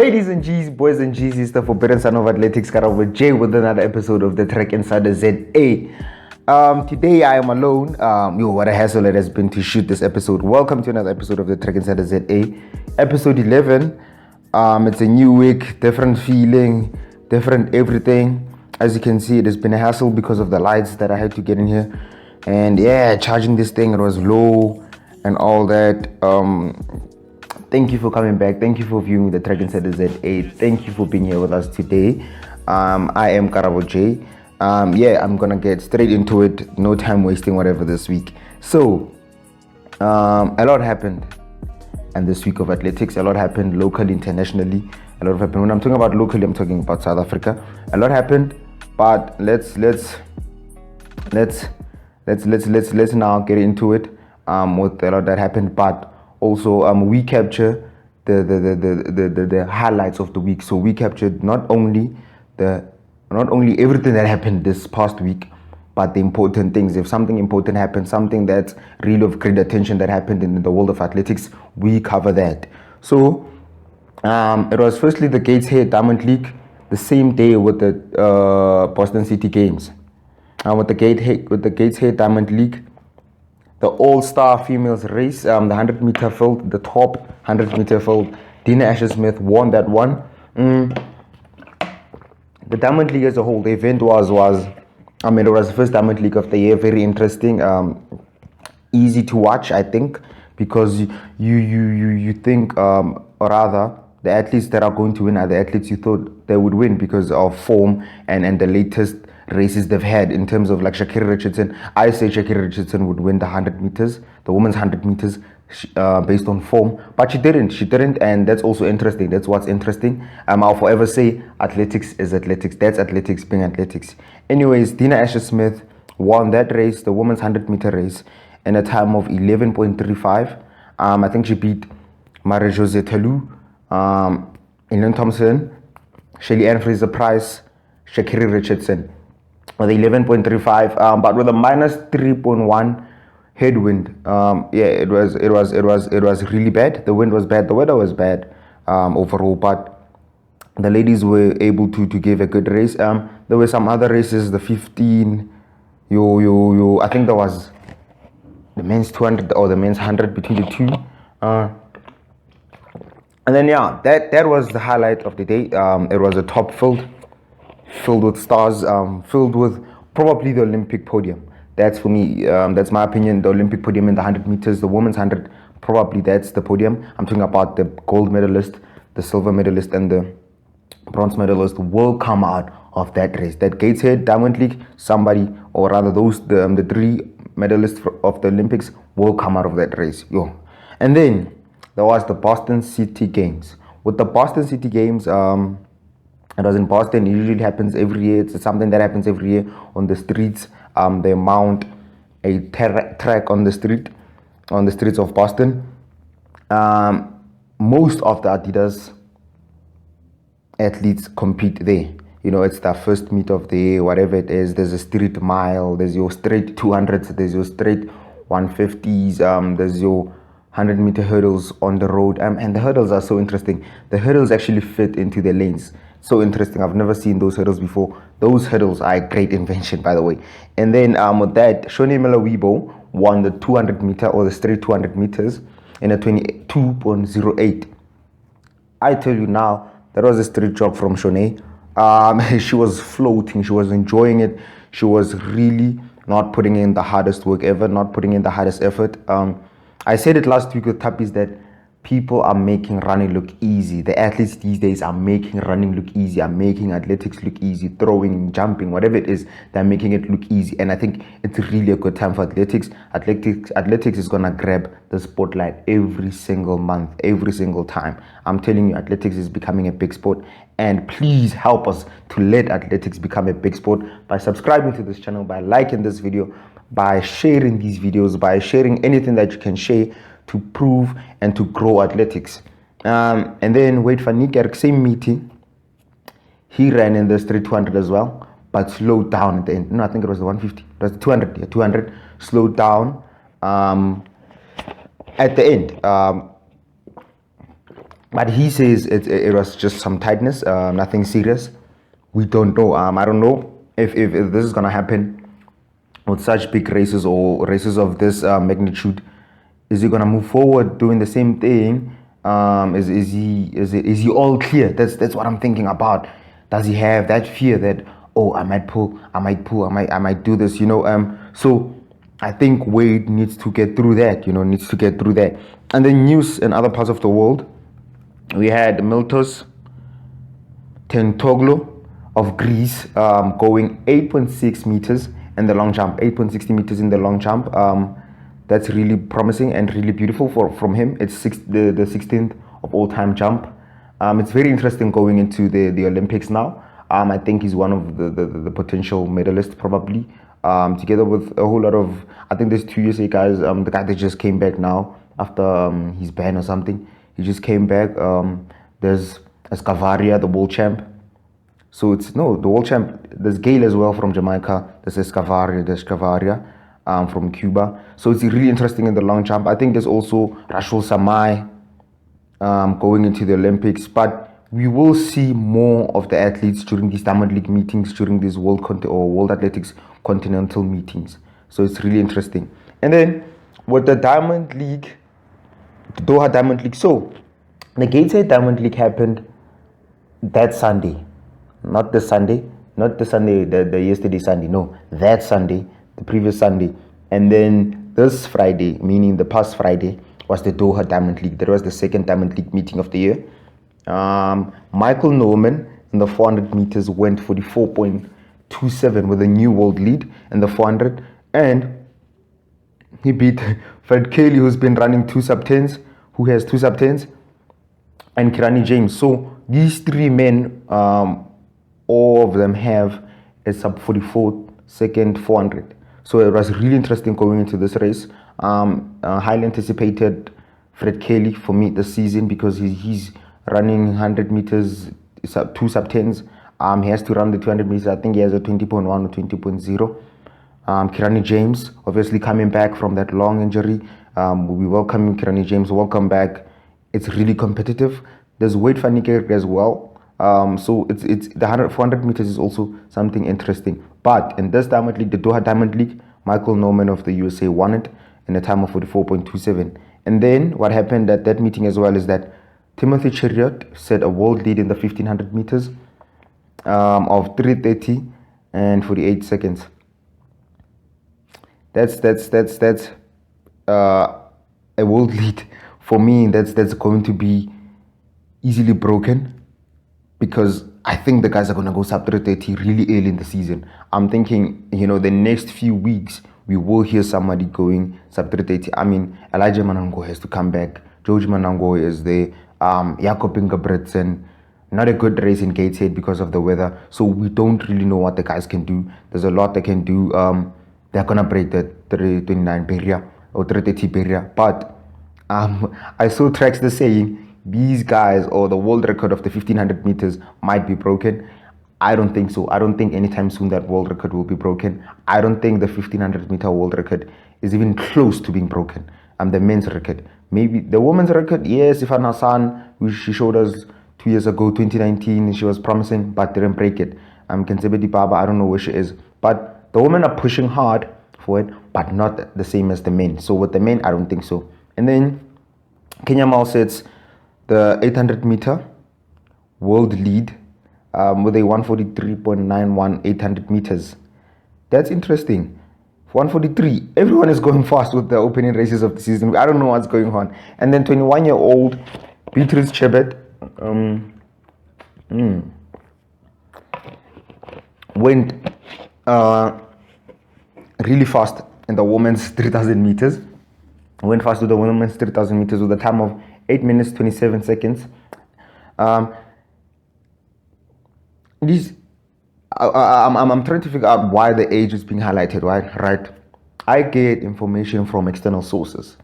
Ladies and G's, boys and G's, it's the forbidden son of athletics, KaraboJ, with another episode of the TrackInsider ZA. Today I am alone. What a hassle it has been to shoot this episode. Welcome to another episode of the TrackInsider ZA, episode 11. It's a new week, different feeling, different everything. As you can see, it has been a hassle because of the lights that I had to get in here. And yeah, charging this thing, it was low and all that. Thank you for coming back. Thank you for viewing the TrackInsider ZA. Thank you for being here with us today. I am KaraboJ. I'm gonna get straight into it. No time wasting whatever this week. So, a lot happened. And this week of athletics, a lot happened locally, internationally. A lot happened. When I'm talking about locally, I'm talking about South Africa. A lot happened, but let's now get into it. With a lot that happened, but also we capture the highlights of the week. So we captured not only everything that happened this past week, but the important things. If something important happened, something that's really of great attention that happened in the world of athletics, we cover that. So it was firstly the Gateshead Diamond League, the same day with the Boston City Games. With the Gateshead Diamond League, the all-star females race, the 100-meter field, the top 100-meter field, Dina Asher-Smith won that one. The Diamond League as a whole, the event it was the first Diamond League of the year. Very interesting, easy to watch, I think, because you think, or rather, the athletes that are going to win are the athletes you thought they would win because of form and the latest races they've had in terms of like Sha'Carri Richardson. I say Sha'Carri Richardson would win the 100 meters, the women's 100 meters, based on form, but she didn't, and that's also interesting. That's what's interesting. I'll forever say athletics is athletics. That's athletics being athletics. Anyways, Dina Asher-Smith won that race, the women's 100-meter race, in a time of 11.35. I think she beat Marie-Josée Thelou, Ellen Thompson, Shelly Ann Fraser-Price, Sha'Carri Richardson, with 11.35, but with a minus 3.1 headwind. It was really bad. The wind was bad. The weather was bad overall, but the ladies were able to give a good race. There were some other races. The 15, I think there was the men's 200 or the men's 100 between the two. And then that was the highlight of the day. It was a top filled with stars, filled with probably the Olympic podium. That's for me, that's my opinion, the Olympic podium in the 100 meters, the women's 100, probably that's the podium. I'm talking about the gold medalist, the silver medalist, and the bronze medalist will come out of that race. That Gateshead Diamond League, somebody, or rather the three medalists of the Olympics will come out of that race. And then there was the Boston City Games. With the Boston City Games, it was in Boston. It usually happens every year. It's something that happens every year on the streets. They mount a track on the streets of Boston. Most of the Adidas athletes compete there. It's the first meet of the year, whatever it is. There's a street mile. There's your straight 200s. There's your straight 150s. There's your 100-meter hurdles on the road. And the hurdles are so interesting. The hurdles actually fit into the lanes. So interesting. I've never seen those hurdles before. Those hurdles are a great invention, by the way. And then with that, Shone Miller-Wibo won the 200-meter or the straight 200 meters in a 22.08. I tell you now, that was a straight jog from Shone. She was floating. She was enjoying it. She was really not putting in the hardest work ever, not putting in the hardest effort. I said it last week with Thappies that people are making running look easy. The athletes these days are making running look easy, are making athletics look easy, throwing, jumping, whatever it is, they're making it look easy. And I think it's really a good time for athletics. Athletics is gonna grab the spotlight every single month, every single time. I'm telling you, athletics is becoming a big sport. And please help us to let athletics become a big sport by subscribing to this channel, by liking this video, by sharing these videos, by sharing anything that you can share to prove and to grow athletics. And then Wade van Niekerk, same meeting, he ran in the street 200 as well, but slowed down at the end. No, I think it was the 150. It was the 200. Yeah, 200. Slowed down at the end. but he says it was just some tightness, nothing serious. We don't know. I don't know if this is gonna happen with such big races or races of this magnitude. Is he gonna move forward doing the same thing? Is he all clear? That's what I'm thinking about. Does he have that fear that, oh, I might do this, so I think Wade needs to get through that, And then news in other parts of the world, we had Miltos Tentoglu of Greece going 8.6 meters in the long jump, 8.60 meters in the long jump. That's really promising and really beautiful from him. It's the 16th of all-time jump. It's very interesting going into the Olympics now. I think he's one of the potential medalists probably, together with a whole lot of, I think there's 2 USA guys. The guy that just came back now after his ban or something. He just came back. There's Escavaria, the world champ. So the world champ. There's Gale as well from Jamaica. There's Escavaria from Cuba. So it's really interesting in the long jump. I think there's also Rashul Samai going into the Olympics. But we will see more of the athletes during these Diamond League meetings, during these World Athletics Continental meetings. So it's really interesting. And then with the Diamond League, the Doha Diamond League. So the Gateshead Diamond League happened that Sunday. Not the Sunday, the yesterday Sunday. No, that Sunday, the previous Sunday. And then this Friday, meaning the past Friday, was the Doha Diamond League. That was the second Diamond League meeting of the year. Michael Norman in the 400 meters went 44.27 with a new world lead in the 400. And he beat Fred Kelly, who's been running 2 sub-10s, who has 2 sub-10s, and Kirani James. So these 3 men, all of them have a sub 44 second 400. So it was really interesting going into this race. Highly anticipated Fred Kelly for me this season because he's running 100 meters, 2 sub-10s. He has to run the 200 meters. I think he has a 20.1 or 20.0. Kirani James, obviously coming back from that long injury. We welcome Kirani James. Welcome back. It's really competitive. There's Wade van Niekerk as well. So it's the 400 meters is also something interesting. But in this Diamond League, the Doha Diamond League, Michael Norman of the USA won it in a time of 44.27. And then what happened at that meeting as well is that Timothy Cheruiyot set a world lead in the 1500 meters of 3:30 and 48 seconds. That's a world lead for me. That's going to be easily broken, because I think the guys are going to go sub 3:30 really early in the season. I'm thinking, the next few weeks, we will hear somebody going sub 3:30. I mean, Elijah Manango has to come back. George Manango is there. Jakob Ingebrigtsen, not a good race in Gateshead because of the weather. So we don't really know what the guys can do. There's a lot they can do. They're going to break the 3:29 barrier or 3:30 barrier. But I saw tracks the saying, these guys, or the world record of the 1500 meters might be broken. I don't think so. I don't think anytime soon that world record will be broken. I don't think the 1500 meter world record is even close to being broken. The men's record. Maybe the women's record, yes, Ifan Hassan, she showed us 2 years ago, 2019, she was promising, but didn't break it. Kensebedi Baba, I don't know where she is. But the women are pushing hard for it, but not the same as the men. So with the men, I don't think so. And then Kenya Mal sets the 800 meter world lead with a 143.91 800 meters. That's interesting. 143. Everyone is going fast with the opening races of the season. I don't know what's going on. And then 21-year-old Beatrice Chebet went really fast in the women's 3,000 meters. Went fast with the women's 3,000 meters with a time of 8 minutes 27 seconds. I'm trying to figure out why the age is being highlighted, right? I get information from external sources.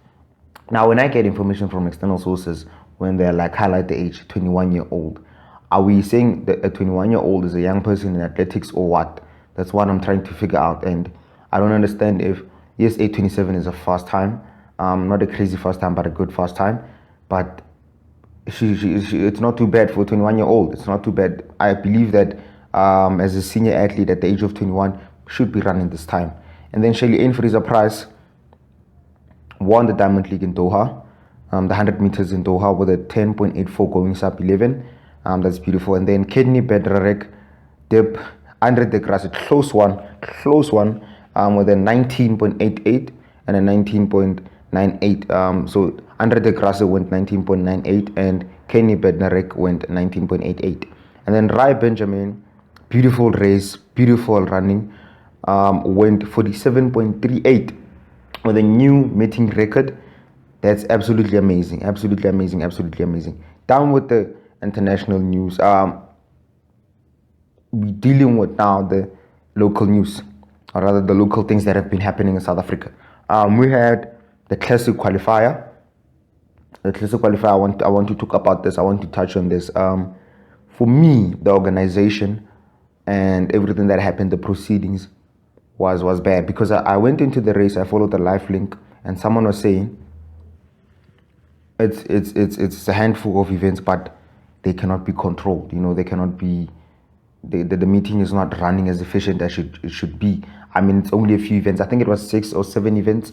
Now, when I get information from external sources, when they're like highlight the age, 21-year-old, are we saying that a 21-year-old is a young person in athletics or what? That's what I'm trying to figure out. And I don't understand if, yes, 8:27 is a fast time. Not a crazy fast time, but a good fast time. But it's not too bad for a 21-year-old. It's not too bad. I believe that as a senior athlete at the age of 21 should be running this time. And then Shelly-Ann Fraser-Pryce won the Diamond League in Doha, the 100 meters in Doha with a 10.84 going sub 11. That's beautiful. And then Kidney Bednarek dip Andre de Grasse, close one, with a 19.88 and a 19.98. So Andre de Grasse went 19.98 and Kenny Bednarek went 19.88. And then Rai Benjamin, beautiful race, beautiful running, went 47.38 with a new meeting record. That's absolutely amazing, absolutely amazing, absolutely amazing. Down with the international news. We're dealing with now the local news, or rather the local things that have been happening in South Africa. We had the classic qualifier. The classic qualifier, I want to talk about this. I want to touch on this. For me, the organization and everything that happened, the proceedings was bad, because I went into the race. I followed the live link, and someone was saying it's a handful of events, but they cannot be controlled. You know, they cannot be. The meeting is not running as efficient as it should be. I mean, it's only a few events. I think it was 6 or 7 events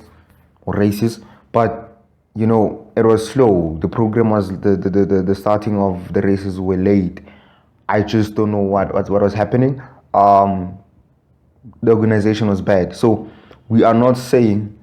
or races, but you know, it was slow. The program was the starting of the races were late. I just don't know what was happening. The organization was bad. So we are not saying,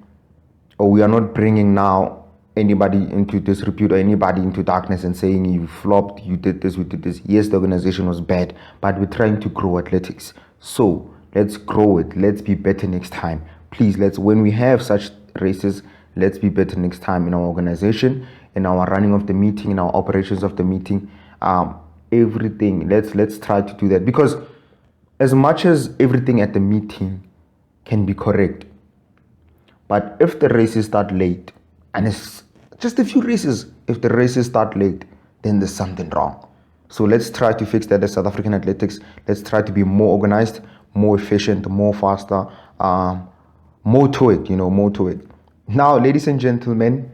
or we are not bringing now anybody into disrepute or anybody into darkness and saying you flopped, you did this, we did this. Yes, the organization was bad, but we're trying to grow athletics. So let's grow it. Let's be better next time. Please, when we have such races, let's be better next time in our organization, in our running of the meeting, in our operations of the meeting, everything. Let's try to do that, because as much as everything at the meeting can be correct, but if the races start late, and it's just a few races, if the races start late, then there's something wrong. So let's try to fix that as South African athletics. Let's try to be more organized, more efficient, more faster, more to it, more to it. Now, ladies and gentlemen,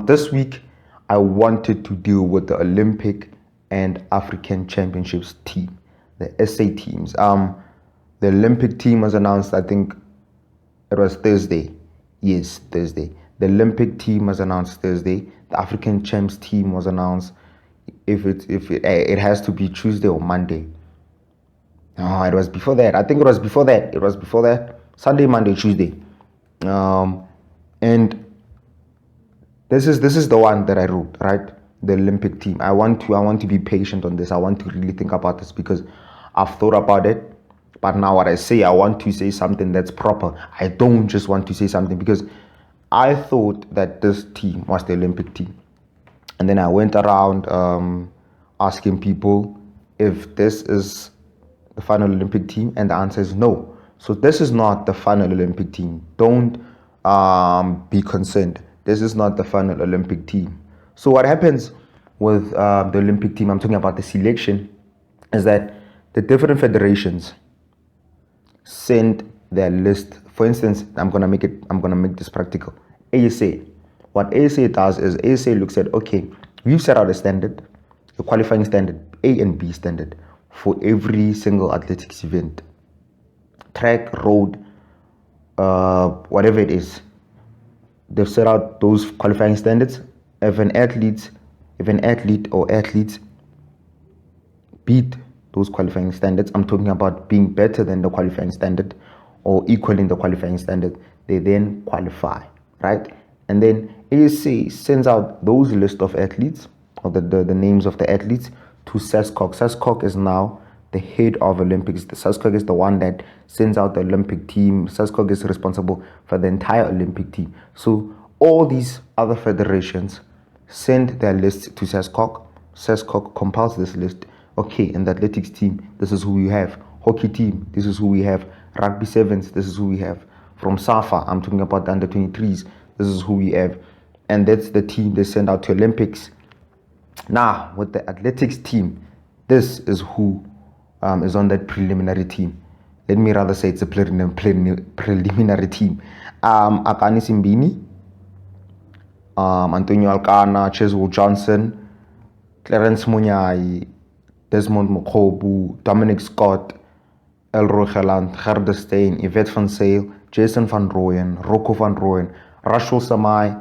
this week I wanted to deal with the Olympic and African Championships team, the SA teams. The Olympic team was announced, I think it was Thursday. Yes, Thursday. The Olympic team was announced Thursday. The African Champs team was announced. If it has to be Tuesday or Monday. Oh, it was before that. I think it was before that. It was before that. Sunday, Monday, Tuesday. And this is the one that I wrote, right? The Olympic team. I want to be patient on this. I want to really think about this, because I've thought about it. But now what I say, I want to say something that's proper. I don't just want to say something, because I thought that this team was the Olympic team. And then I went around asking people if this is the final Olympic team, and the answer is no. So this is not the final Olympic team. Don't be concerned. This is not the final Olympic team. So what happens with the Olympic team, I'm talking about the selection, is that the different federations send their list. For instance, I'm gonna make this practical. ASA. What ASA does is ASA looks at, okay, we've set out a standard, a qualifying standard, A and B standard, for every single athletics event, track, road, whatever it is. They've set out those qualifying standards. If an athlete or athletes beat those qualifying standards, I'm talking about being better than the qualifying standard or equaling the qualifying standard, they then qualify, right? And then ASA sends out those list of athletes, or the names of the athletes, to SASCOC. SASCOC is now the head of Olympics. The SASCOC is the one that sends out the Olympic team. SASCOC is responsible for the entire Olympic team. So all these other federations send their lists to SASCOC. SASCOC compiles this list. Okay, in the athletics team, this is who we have. Hockey team, this is who we have. Rugby sevens, this is who we have. From SAFA, I'm talking about the under 23s, this is who we have. And that's the team they send out to Olympics. Now, with the athletics team, this is who is on that preliminary team. Let me rather say it's a preliminary team. Akani Simbini, Antonio Alcana, Cheswell Johnson, Clarence Monyai, Desmond Mokhobu, Dominic Scott, Elroy Geland, Gerde Steen, Yvette van Zyl, Jason van Rooyen, Rocco van Rooyen, Rashul Samai,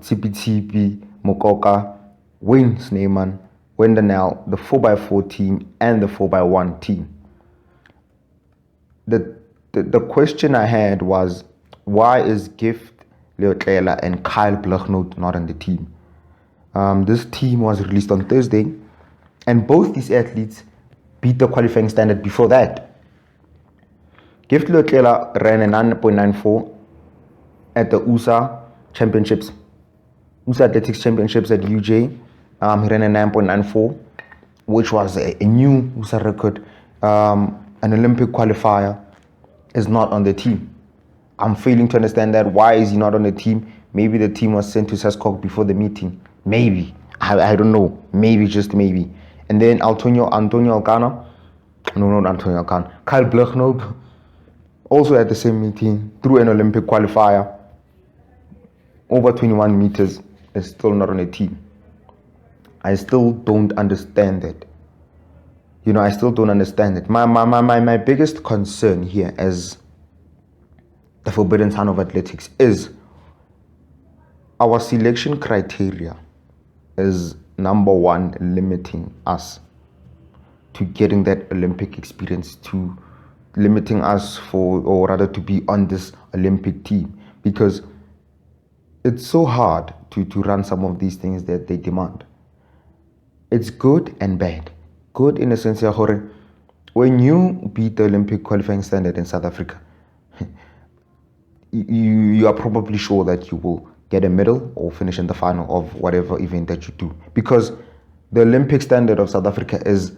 Tipi Tipi, Mokoka, Wayne Sneeman, Wendenell, the 4x4 team, and the 4x1 team. The question I had was, why is Gift Leotlela and Kyle Bleghnoot not on the team? This team was released on Thursday, and both these athletes beat the qualifying standard before that. Gift Leotlela ran a 9.94 at the USA Championships, USA Athletics Championships at UJ. He ran a 9.94, which was a new USA record. An Olympic qualifier is not on the team. I'm failing to understand that. Why is he not on the team? Maybe the team was sent to Saskok before the meeting. Maybe. I don't know. Maybe, just maybe. And then Antonio Alcana. No, not Antonio Alcana. Kyle Bleghnoot, also at the same meeting, through an Olympic qualifier, over 21 meters, is still not on the team. I still don't understand it. I still don't understand it. My biggest concern here as the forbidden son of athletics is our selection criteria is number one, limiting us to getting that Olympic experience, to limiting us to be on this Olympic team, because it's so hard to run some of these things that they demand. It's good and bad. Good in the sense that when you beat the Olympic qualifying standard in South Africa, you are probably sure that you will get a medal or finish in the final of whatever event that you do, because the Olympic standard of South Africa is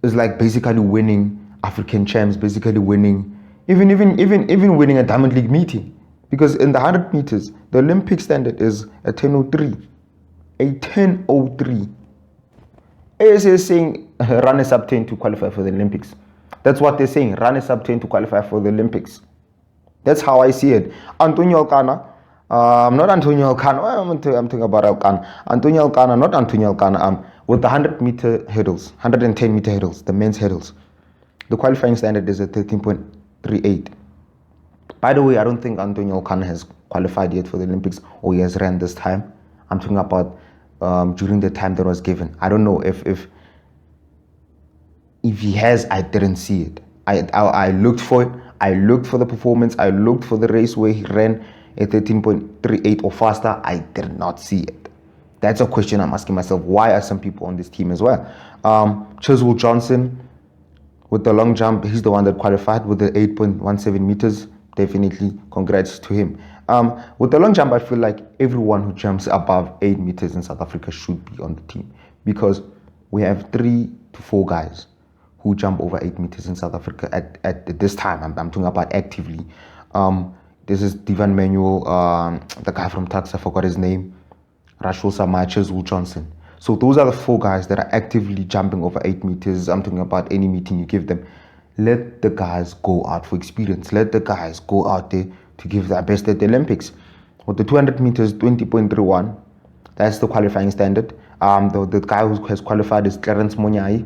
like basically winning African champs, basically winning even winning a Diamond League meeting, because in the 100 meters the Olympic standard is a 10:03, a 10:03. ASA is saying run a sub 10 to qualify for the Olympics. That's what they're saying, run a sub 10 to qualify for the Olympics. That's how I see it. Antonio Alcana, not Antonio Alcana, I'm talking about Alcana. Antonio Alcana, not Antonio Alcana, with the 100 meter hurdles, 110 meter hurdles, the men's hurdles, the qualifying standard is a 13.38. By the way, I don't think Antonio Alcana has qualified yet for the Olympics, or he has ran this time. I'm talking about during the time that was given. I don't know if he has. I didn't see it. I looked for it. I looked for the performance. I looked for the race where he ran a 13.38 or faster. I did not see it. That's a question I'm asking myself. Why are some people on this team as well? Chiswell Johnson with the long jump, he's the one that qualified with the 8.17 meters. Definitely congrats to him. With the long jump, I feel like everyone who jumps above 8 meters in South Africa should be on the team, because we have 3 to 4 guys who jump over 8 meters in South Africa at this time. I'm talking about actively. This is Divan Manuel, the guy from Tax, I forgot his name, Rashul Samachas, Will Johnson. So those are the 4 guys that are actively jumping over 8 meters. I'm talking about any meeting you give them. Let the guys go out for experience. Let the guys go out there to give their best at the Olympics. With the 200 meters, 20.31, that's the qualifying standard. The guy who has qualified is Clarence Monyai,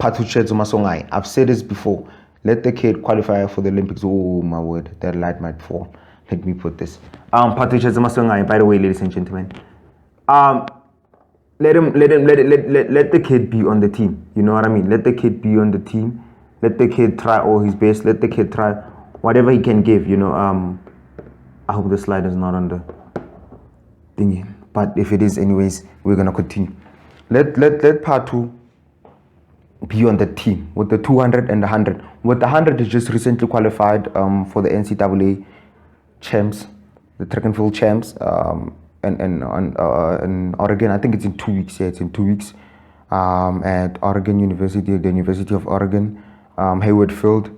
Patuchetsu Masongai. I've said this before. Let the kid qualify for the Olympics. Oh my word, that light might fall. Let me put this. Patuchetsu Masongai, by the way, ladies and gentlemen. Let the kid be on the team. You know what I mean? Let the kid be on the team. Let the kid try all his best. Let the kid try whatever he can give. I hope the slide is not on the thingy. But if it is, anyways, we're gonna continue. Let Patu be on the team with the 200 and the 100. With the 100, he just recently qualified for the NCAA champs, the track and field champs. In Oregon, I think it's in 2 weeks. Yeah, it's in 2 weeks. At Oregon University, the University of Oregon, Hayward Field.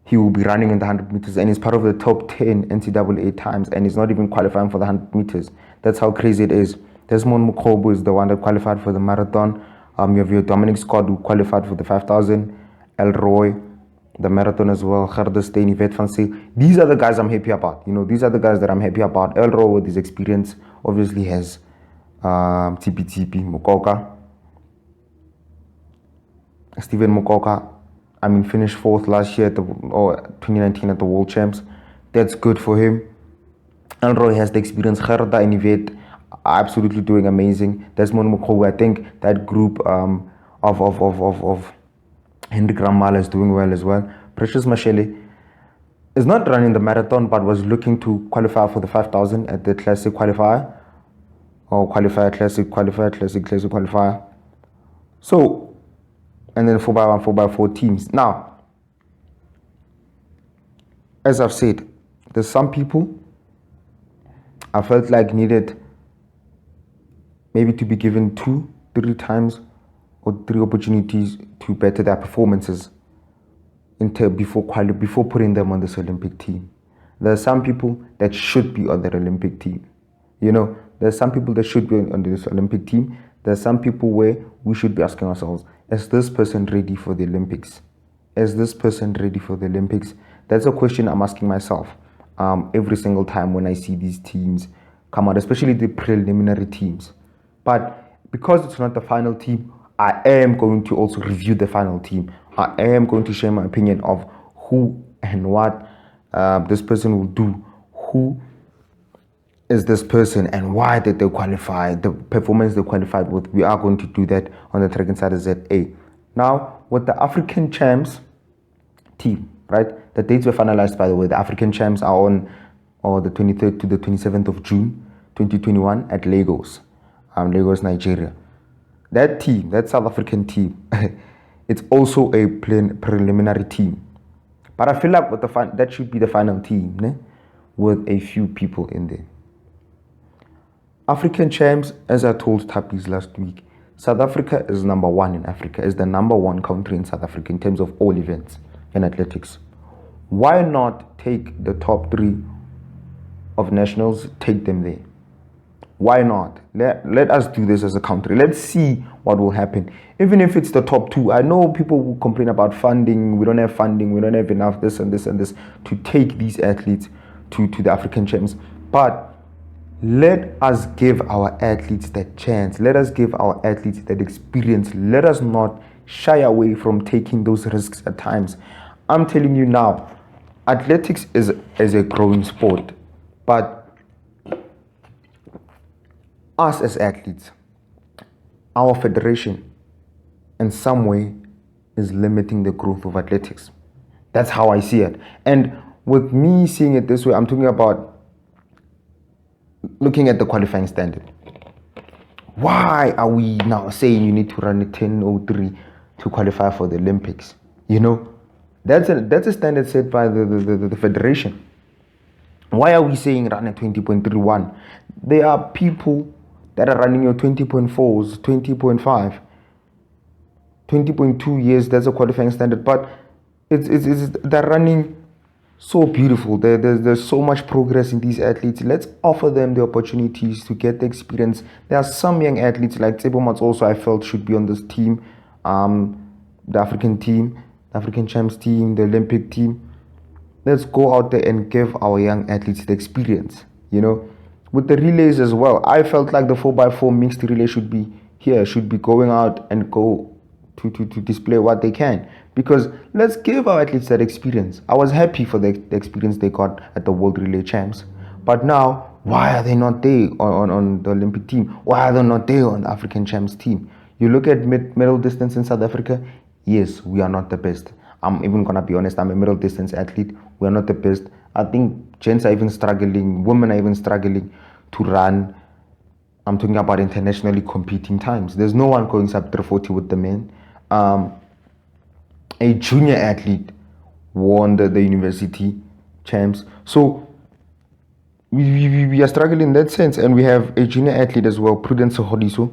He will be running in the 100 meters, and he's part of the top 10 NCAA times, and he's not even qualifying for the 100 meters. That's how crazy it is. Desmond Mokhobu is the one that qualified for the marathon. You have your Dominic Scott, who qualified for the 5,000. Elroy the marathon as well. Gerda Steyn, Yvette van Zyl. These are the guys I'm happy about. These are the guys that I'm happy about. Elro, with his experience, obviously has TP Mokoka. Stephen Mokoka, finished 4th last year or 2019 at the World Champs. That's good for him. Elroy has the experience. Gerda and Yvette are absolutely doing amazing. Desmond Mokowe, I think that group of Hendrik Ramal is doing well as well. Precious Mashele is not running the marathon but was looking to qualify for the 5,000 at the classic qualifier. Or qualifier, classic qualifier. So, and then 4x1, 4x4 teams. Now, as I've said, there's some people I felt like needed maybe to be given 2-3 times or 3 opportunities to better their performances before putting them on this Olympic team. There are some people that should be on the Olympic team. There's some people that should be on this Olympic team. There's some people where we should be asking ourselves, is this person ready for the Olympics? Is this person ready for the Olympics? That's a question I'm asking myself every single time when I see these teams come out, especially the preliminary teams. But because it's not the final team, I am going to also review the final team. I am going to share my opinion of who and what this person will do. Who is this person and why did they qualify, the performance they qualified with. We are going to do that on the TrackInsider ZA. Now, with the African Champs team, right? The dates were finalized, by the way. The African Champs are on the 23rd to the 27th of June 2021 at Lagos, Lagos, Nigeria. That team, that South African team, it's also a preliminary team. But I feel like with that should be the final team, né? With a few people in there. African Champs, as I told Thappies last week, South Africa is number 1 in Africa, is the number 1 country in South Africa in terms of all events in athletics. Why not take the top 3 of nationals, take them there? Why not? Let us do this as a country. Let's see what will happen. Even if it's the top 2, I know people will complain about funding. We don't have funding. We don't have enough this and this and this to take these athletes to the African Champs. But let us give our athletes that chance. Let us give our athletes that experience. Let us not shy away from taking those risks at times. I'm telling you now, athletics is a growing sport. But us as athletes, our federation, in some way, is limiting the growth of athletics. That's how I see it. And with me seeing it this way, I'm talking about looking at the qualifying standard. Why are we now saying you need to run a 10:03 to qualify for the Olympics? That's a standard set by the federation. Why are we saying run a 20.31? There are people that are running your 20.4s, 20.5, 20.2 years. That's a qualifying standard, but they're running so beautiful. There's so much progress in these athletes. Let's offer them the opportunities to get the experience. There are some young athletes like Tsebo Mats also I felt should be on this team, the African team, the African Champs team, the Olympic team. Let's go out there and give our young athletes the experience. With the relays as well, I felt like the 4x4 mixed relay should be going out and go to display what they can, because let's give our athletes that experience. I was happy for the experience they got at the World Relay Champs, but now why are they not there on the Olympic team? Why are they not there on the African Champs team? You look at middle distance in South Africa. Yes, we are not the best. I'm even gonna be honest, I'm a middle distance athlete. We are not the best. I think gents are even struggling, women are even struggling to run. I'm talking about internationally competing times. There's no one going sub 340 with the men. A junior athlete won the university champs. So we are struggling in that sense. And we have a junior athlete as well, Prudence Hodiso,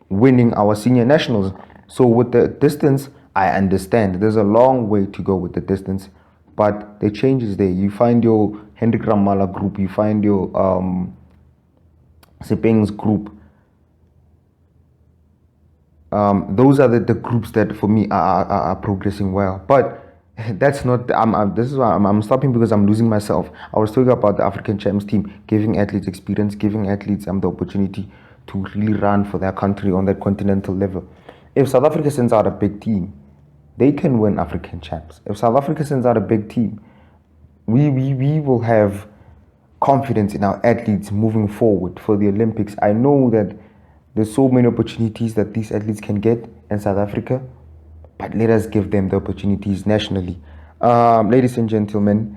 winning our senior nationals. So with the distance, I understand. There's a long way to go with the distance. But the change is there. You find your Hendrik Ramala group. You find your Sepeng's group. Those are the groups that for me are progressing well. But That's not. This is why I'm stopping, because I'm losing myself. I was talking about the African Champs team giving athletes experience, giving athletes the opportunity to really run for their country on that continental level. If South Africa sends out a big team, they can win African Champs. If South Africa sends out a big team, we will have confidence in our athletes moving forward for the Olympics. I know that there's so many opportunities that these athletes can get in South Africa, but let us give them the opportunities nationally. Ladies and gentlemen,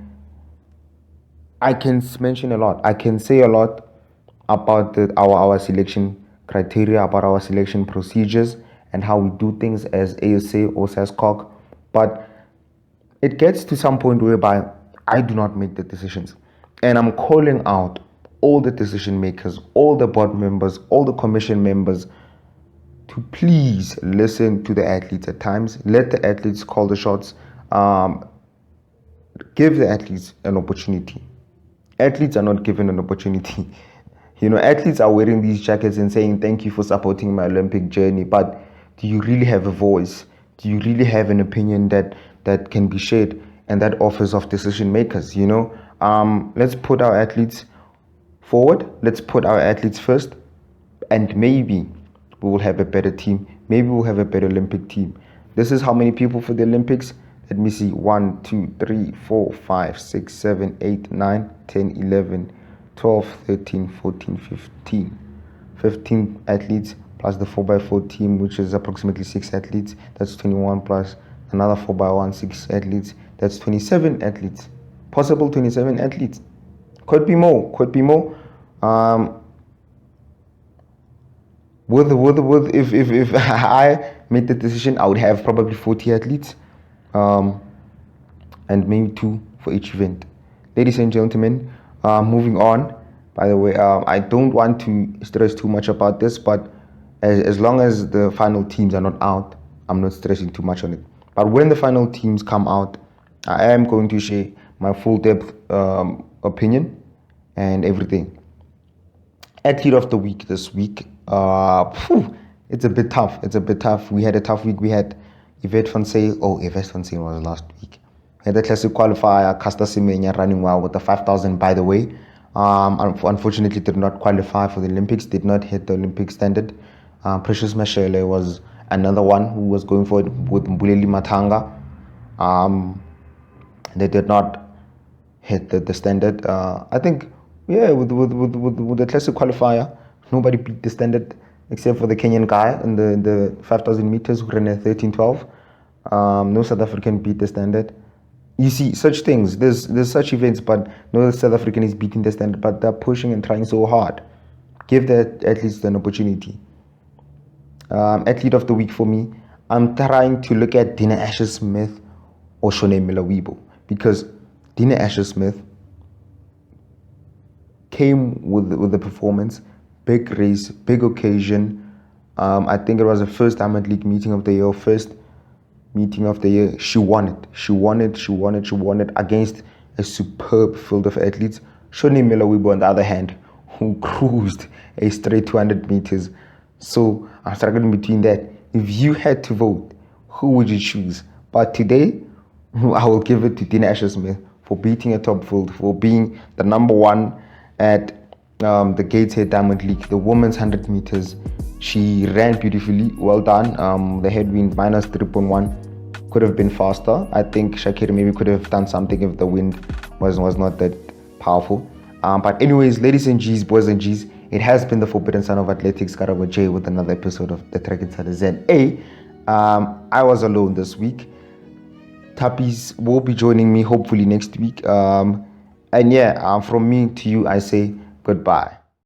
I can mention a lot. I can say a lot about our selection criteria, about our selection procedures, and how we do things as ASA or SASCOG. But it gets to some point whereby I do not make the decisions. And I'm calling out all the decision makers, all the board members, all the commission members to please listen to the athletes at times. Let the athletes call the shots. Give the athletes an opportunity. Athletes are not given an opportunity. Athletes are wearing these jackets and saying, thank you for supporting my Olympic journey. But do you really have a voice? Do you really have an opinion that can be shared and that offers of decision makers? Let's put our athletes forward. Let's put our athletes first. And maybe we will have a better team. Maybe we'll have a better Olympic team. This is how many people for the Olympics. Let me see. 1, 2, 3, 4, 5, 6, 7, 8, 9, 10, 11, 12, 13, 14, 15. 15 athletes plus the 4x4 team, which is approximately 6 athletes. That's 21 plus another 4x1, 6 athletes. That's 27 athletes. Possible 27 athletes. Could be more. If I made the decision, I would have probably 40 athletes, and maybe 2 for each event. Ladies and gentlemen, moving on. By the way, I don't want to stress too much about this, but as long as the final teams are not out, I'm not stressing too much on it. But when the final teams come out, I am going to share my full depth opinion and everything. Athlete of the week this week. It's a bit tough. We had a tough week. We had Yvette van Zyl. Yvette van Zyl was last week. We had the classic qualifier, Caster Semenya running well with the 5,000, by the way. Unfortunately, did not qualify for the Olympics, did not hit the Olympic standard. Precious Mashele was another one who was going for it with Mbuleli Mhlanga. They did not hit the standard. I think, with the classic qualifier, nobody beat the standard except for the Kenyan guy in the 5,000 meters who ran at 13:12. No South African beat the standard. You see such things. There's such events, but no South African is beating the standard. But they're pushing and trying so hard. Give the athletes an opportunity. Athlete of the week for me, I'm trying to look at Dina Asher-Smith or Shone Miller-Wibo, because Dina Asher-Smith came with the performance, big race, big occasion. I think it was the first Diamond League meeting of the year, She won it against a superb field of athletes. Shone Miller-Wibo, on the other hand, who cruised a straight 200 meters. So I'm struggling between that. If you had to vote, who would you choose? But today, I will give it to Dina Asher-Smith for beating a top field, for being the number one at the Gateshead Diamond League, the women's 100 meters. She ran beautifully. Well done. The headwind minus 3.1 could have been faster. I think Shakira maybe could have done something if the wind was not that powerful. But anyways, ladies and G's, boys and G's, it has been the Forbidden Son of Athletics, KaraboJ, with another episode of the TrackInsider ZA. I was alone this week. Thappies will be joining me hopefully next week. And from me to you, I say goodbye.